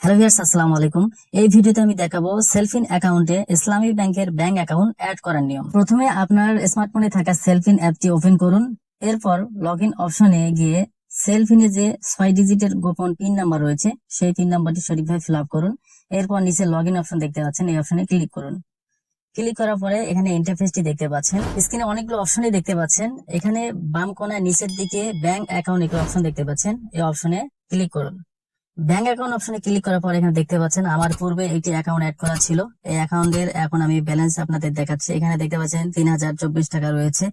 Hello viewers, আসসালামু আলাইকুম। এই ভিডিওতে আমি দেখাবো সেলফিন অ্যাকাউন্টে ইসলামী ব্যাংকের ব্যাংক অ্যাকাউন্ট অ্যাড করার নিয়ম। প্রথমে আপনার স্মার্টফোনে থাকা সেলফিন অ্যাপটি ওপেন করুন। এরপর লগইন অপশনে গিয়ে সেলফিনে যে 6 ডিজিটের গোপন পিন নাম্বার রয়েছে সেই পিন নাম্বারটি সঠিকভাবে ফিল আপ করুন। এরপর নিচে লগইন অপশন দেখতে পাচ্ছেন, এই অপশনে ক্লিক করুন। ক্লিক করার পরে এখানে ইন্টারফেসটি দেখতে পাচ্ছেন। স্ক্রিনে অনেকগুলো অপশনই দেখতে পাচ্ছেন। এখানে বাম কোণায় নিচের দিকে ব্যাংক অ্যাকাউন্ট একটি অপশন দেখতে পাচ্ছেন, এই অপশনে ক্লিক করুন। ব্যাংক অ্যাকাউন্ট অপশনে ক্লিক করার পর এখানে দেখতে পাচ্ছেন আমার পূর্বে একটি অ্যাকাউন্ট অ্যাড করা ছিল। এই অ্যাকাউন্টের এখন আমি ব্যালেন্স আপনাদের দেখাচ্ছি। এখানে দেখতে পাচ্ছেন 3024 টাকা রয়েছে।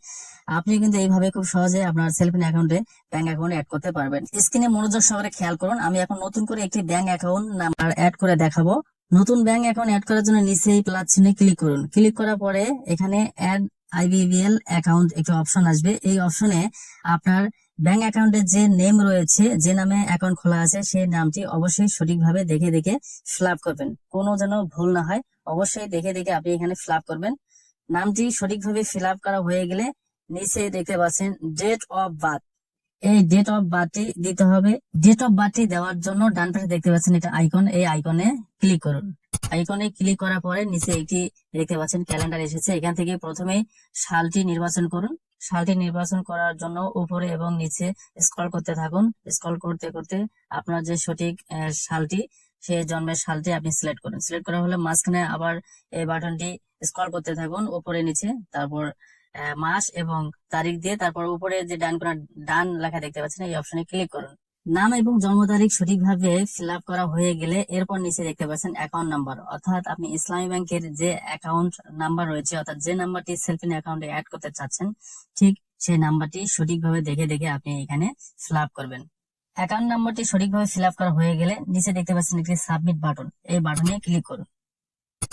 আপনি কিন্তু এইভাবে খুব সহজে আপনার সেলফিন অ্যাকাউন্টে ব্যাংক অ্যাকাউন্ট অ্যাড করতে পারবেন। স্ক্রিনে মনোযোগ সহকারে খেয়াল করুন। আমি এখন নতুন করে একটি ব্যাংক অ্যাকাউন্ট নাম্বার অ্যাড করে দেখাবো। নতুন ব্যাংক অ্যাকাউন্ট অ্যাড করার জন্য নিচে এই প্লাস চিহ্নে ক্লিক করুন। ক্লিক করার পরে এখানে অ্যাড আইবিবিএল অ্যাকাউন্ট একটি অপশন আসবে। এই অপশনে আপনার ব্যাংক অ্যাকাউন্টের যে নেম রয়েছে, যে নামে অ্যাকাউন্ট খোলা আছে সেই নামটি অবশ্যই সঠিকভাবে দেখে দেখে ফিল আপ করবেন। কোনো যেন ভুল না হয়, অবশ্যই দেখে দেখে আপনি এখানে ফিল আপ করবেন। নামটি সঠিকভাবে ফিল আপ করা হয়ে গেলে নিচে দেখতে পাচ্ছেন ডেট অফ বার্থ, এই ডেট অফ বার্থটি দিতে হবে। ডেট অফ বার্থটি দেওয়ার জন্য ডান পাশে দেখতে পাচ্ছেন এটা আইকন, এই আইকনে ক্লিক করুন। আইকনে ক্লিক করার পরে নিচে একটি দেখতে পাচ্ছেন ক্যালেন্ডার এসেছে। এখান থেকে প্রথমে সালটি নির্বাচন করুন। সালটি নির্বাচন করার জন্য উপরে এবং নিচে স্ক্রল করতে থাকুন। স্ক্রল করতে করতে আপনার যে সঠিক সালটি, সেই জন্মের সালটি আপনি সিলেক্ট করুন। সিলেক্ট করা হলে মাঝখানে আবার এই বাটনটি স্ক্রল করতে থাকুন উপরে নিচে, তারপর মাস এবং তারিখ দিয়ে তারপর উপরে যে ডান লেখা দেখতে পাচ্ছেন এই অপশনে ক্লিক করুন। নাম এবং জন্ম তারিখ সঠিকভাবে ফিল আপ করা হয়ে গেলে এরপর নিচে দেখতে পাচ্ছেন অ্যাকাউন্ট নাম্বার, অর্থাৎ আপনি ইসলামী ব্যাংকের যে অ্যাকাউন্ট নাম্বার রয়েছে, অর্থাৎ যে নাম্বারটি সেলফিন অ্যাকাউন্টে অ্যাড করতে চাচ্ছেন, ঠিক সেই নাম্বারটি সঠিকভাবে দেখে দেখে আপনি এখানে ফিল আপ করবেন। অ্যাকাউন্ট নাম্বারটি সঠিকভাবে ফিল আপ করা হয়ে গেলে নিচে দেখতে পাচ্ছেন একটি সাবমিট বাটন, এই বাটনে ক্লিক করুন।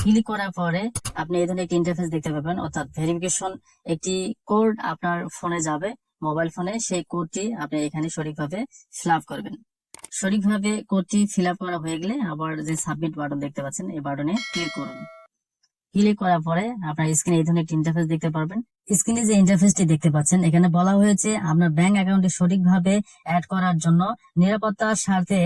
ক্লিক করার পরে আপনি এই ধরনের একটি ইন্টারফেস দেখতে পাবেন, অর্থাৎ ভেরিফিকেশন একটি কোড আপনার ফোনে যাবে, মোবাইল ফোনে। সেই কোডটি আপনি এখানে সঠিকভাবে ফিল আপ করবেন। সঠিকভাবে কোডটি ফিল আপ করা হয়ে গেলে আবার যে সাবমিট বাটন দেখতে পাচ্ছেন এই বাটনে ক্লিক করুন। ক্লিক করার পরে আপনার স্ক্রিনে এই ধরনের একটি ইন্টারফেস দেখতে পারবেন। স্ক্রিনে যে ইন্টারফেসটি দেখতে পাচ্ছেন এখানে বলা হয়েছে আপনার ব্যাংক অ্যাকাউন্টে সঠিকভাবে অ্যাড করার জন্য নিরাপত্তার স্বার্থে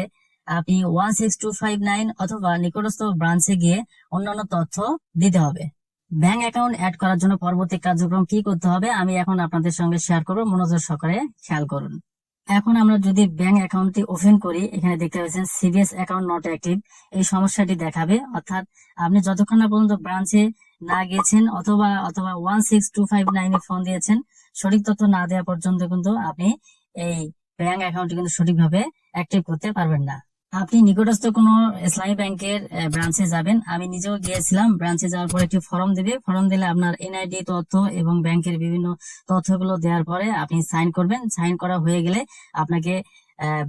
আপনি 16259 অথবা নিকটস্থ ব্রাঞ্চে গিয়ে অন্যান্য তথ্য দিতে হবে। ব্যাংক অ্যাকাউন্ট অ্যাড করার জন্য পরবর্তী কার্যক্রম কি করতে হবে আমি এখন আপনাদের সঙ্গে শেয়ার করব, মনোযোগ সহকারে খেয়াল করুন। এখন আমরা যদি ব্যাংক অ্যাকাউন্টটি ওপেন করি, এখানে দেখতে পাচ্ছেন সিবিএস অ্যাকাউন্ট নট অ্যাক্টিভ, এই সমস্যাটি দেখাবে। অর্থাৎ আপনি যতক্ষণ না পর্যন্ত ব্রাঞ্চে না গেছেন অথবা 16259 ফোন দিয়েছেন, সঠিক তথ্য না দেওয়া পর্যন্ত কিন্তু আপনি এই ব্যাংক অ্যাকাউন্টটি কিন্তু সঠিকভাবে অ্যাক্টিভ করতে পারবেন না। আপনি নিকটস্থ কোনো ইসলামী ব্যাংকের ব্রাঞ্চে যাবেন। আমি নিজেও গিয়েছিলাম। ব্রাঞ্চে যাওয়ার পরে একটি ফর্ম দিবে। ফর্ম দিলে আপনার এনআইডি তথ্য এবং ব্যাংকের বিভিন্ন তথ্যগুলো দেওয়ার পরে আপনি সাইন করবেন। সাইন করা হয়ে গেলে আপনাকে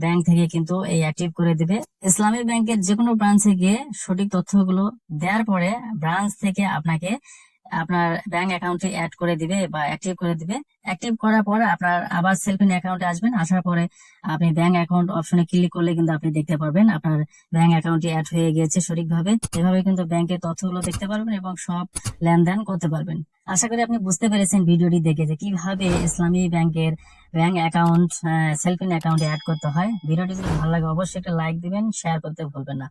ব্যাংক থেকে কিন্তু এই অ্যাক্টিভ করে দিবে। ইসলামী ব্যাংকের যে কোনো ব্রাঞ্চে গিয়ে সঠিক তথ্যগুলো দেওয়ার পরে ব্রাঞ্চ থেকে আপনাকে আপনার ব্যাংক অ্যাকাউন্টে অ্যাড করে দিবে বা অ্যাক্টিভ করে দিবে। অ্যাক্টিভ করার পরে আপনার আবার সেলফিন অ্যাকাউন্টে আসবেন। আসার পরে আপনি ব্যাংক অ্যাকাউন্ট অপশনে ক্লিক করলে কিন্তু আপনি দেখতে পারবেন আপনার ব্যাংক অ্যাকাউন্টটি অ্যাড হয়ে গিয়েছে সঠিকভাবে। এভাবে কিন্তু ব্যাংকের তথ্যগুলো দেখতে পারবেন এবং সব লেনদেন করতে পারবেন। আশা করি আপনি বুঝতে পেরেছেন ভিডিওটি দেখে যে কিভাবে ইসলামী ব্যাংকের ব্যাংক অ্যাকাউন্ট সেলফিন অ্যাকাউন্টে অ্যাড করতে হয়। ভিডিওটি যদি ভালো লাগে অবশ্যই একটা লাইক দিবেন, শেয়ার করতে ভুলবেন না।